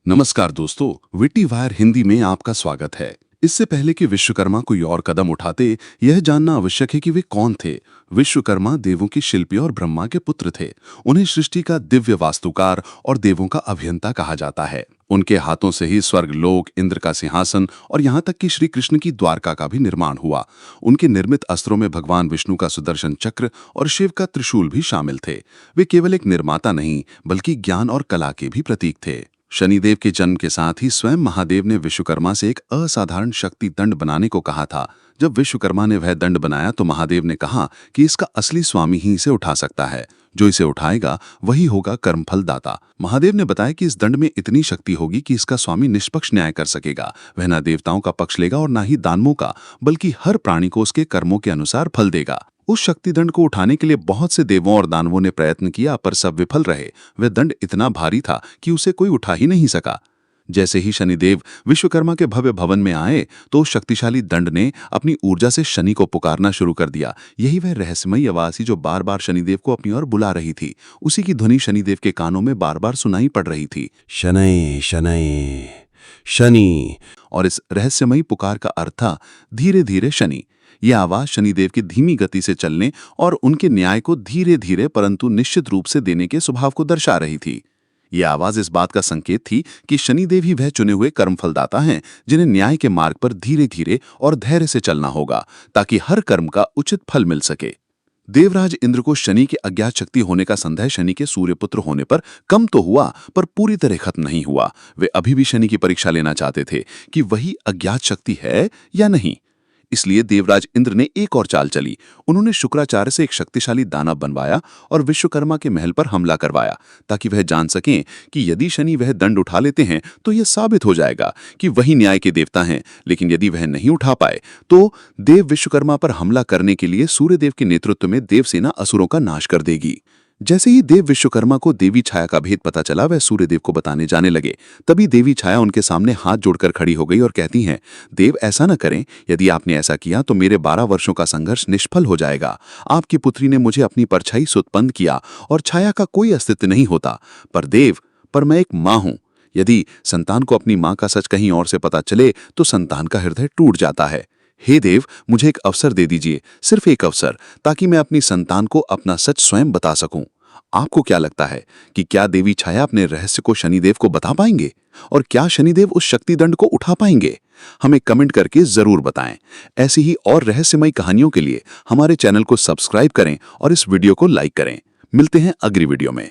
नमस्कार दोस्तों, witty wire Hindi में आपका स्वागत है। इससे पहले कि विश्वकर्मा कोई और कदम उठाते, यह जानना आवश्यक है कि वे कौन थे। विश्वकर्मा देवों के शिल्पी और ब्रह्मा के पुत्र थे। उन्हें सृष्टि का दिव्य वास्तुकार और देवों का अभियंता कहा जाता है। उनके हाथों से ही स्वर्गलोक, इंद्र का सिंहासन और यहाँ तक कि श्री कृष्ण की द्वारका का भी निर्माण हुआ। उनके निर्मित अस्त्रों में भगवान विष्णु का सुदर्शन चक्र और शिव का त्रिशूल भी शामिल थे। वे केवल एक निर्माता नहीं, बल्कि ज्ञान और कला के भी प्रतीक थे। शनिदेव के जन्म के साथ ही स्वयं महादेव ने विश्वकर्मा से एक असाधारण शक्ति दंड बनाने को कहा था। जब विश्वकर्मा ने वह दंड बनाया तो महादेव ने कहा कि इसका असली स्वामी ही इसे उठा सकता है। जो इसे उठाएगा वही होगा कर्मफल दाता। महादेव ने बताया कि इस दंड में इतनी शक्ति होगी कि इसका स्वामी निष्पक्ष न्याय कर सकेगा। वह न देवताओं का पक्ष लेगा और न ही दानवों का, बल्कि हर प्राणी को उसके कर्मों के अनुसार फल देगा। उस शक्ति दंड को उठाने के लिए बहुत से देवों और दानवों ने प्रयत्न किया, पर सब विफल रहे। वह दंड इतना भारी था कि उसे कोई उठा ही नहीं सका। जैसे ही शनिदेव विश्वकर्मा के भव्य भवन में आए तो उस शक्तिशाली दंड ने अपनी ऊर्जा से शनि को पुकारना शुरू कर दिया। यही वह रहस्यमयी आवाज थी जो बार बार शनिदेव को अपनी ओर बुला रही थी। उसी की ध्वनि शनिदेव के कानों में बार बार सुनाई पड़ रही थी, शनै शनै शनि। और इस रहस्यमयी पुकार का अर्थ था धीरे धीरे शनि। यह आवाज शनिदेव की धीमी गति से चलने और उनके न्याय को धीरे धीरे परंतु निश्चित रूप से देने के स्वभाव को दर्शा रही थी। यह आवाज इस बात का संकेत थी कि शनिदेव ही वह चुने हुए कर्मफलदाता हैं, जिन्हें न्याय के मार्ग पर धीरे धीरे और धैर्य से चलना होगा, ताकि हर कर्म का उचित फल मिल सके। देवराज इंद्र को शनि के अज्ञात शक्ति होने का संदेह शनि के सूर्यपुत्र होने पर कम तो हुआ, पर पूरी तरह खत्म नहीं हुआ। वे अभी भी शनि की परीक्षा लेना चाहते थे कि वही अज्ञात शक्ति है या नहीं। इसलिए देवराज इंद्र ने एक और चाल चली। उन्होंने शुक्राचार्य से एक शक्तिशाली दानव बनवाया और विश्वकर्मा के महल पर हमला करवाया, ताकि वह जान सकें कि यदि शनि वह दंड उठा लेते हैं तो यह साबित हो जाएगा कि वही न्याय के देवता हैं। लेकिन यदि वह नहीं उठा पाए तो देव विश्वकर्मा पर हमला करने के लिए सूर्यदेव के नेतृत्व में देवसेना असुरों का नाश कर देगी। जैसे ही देव विश्वकर्मा को देवी छाया का भेद पता चला, वह सूर्यदेव को बताने जाने लगे। तभी देवी छाया उनके सामने हाथ जोड़कर खड़ी हो गई और कहती हैं, देव ऐसा न करें। यदि आपने ऐसा किया तो मेरे 12 वर्षों का संघर्ष निष्फल हो जाएगा। आपकी पुत्री ने मुझे अपनी परछाई से उत्पन्न किया और छाया का कोई अस्तित्व नहीं होता। पर मैं एक माँ हूं। यदि संतान को अपनी माँ का सच कहीं और से पता चले तो संतान का हृदय टूट जाता है। हे देव, मुझे एक अवसर दे दीजिए, सिर्फ एक अवसर, ताकि मैं अपनी संतान को अपना सच स्वयं बता सकूं। आपको क्या लगता है कि क्या देवी छाया अपने रहस्य को शनिदेव को बता पाएंगे? और क्या शनिदेव उस शक्ति दंड को उठा पाएंगे? हमें कमेंट करके जरूर बताएं। ऐसी ही और रहस्यमयी कहानियों के लिए हमारे चैनल को सब्सक्राइब करें और इस वीडियो को लाइक करें। मिलते हैं अगली वीडियो में।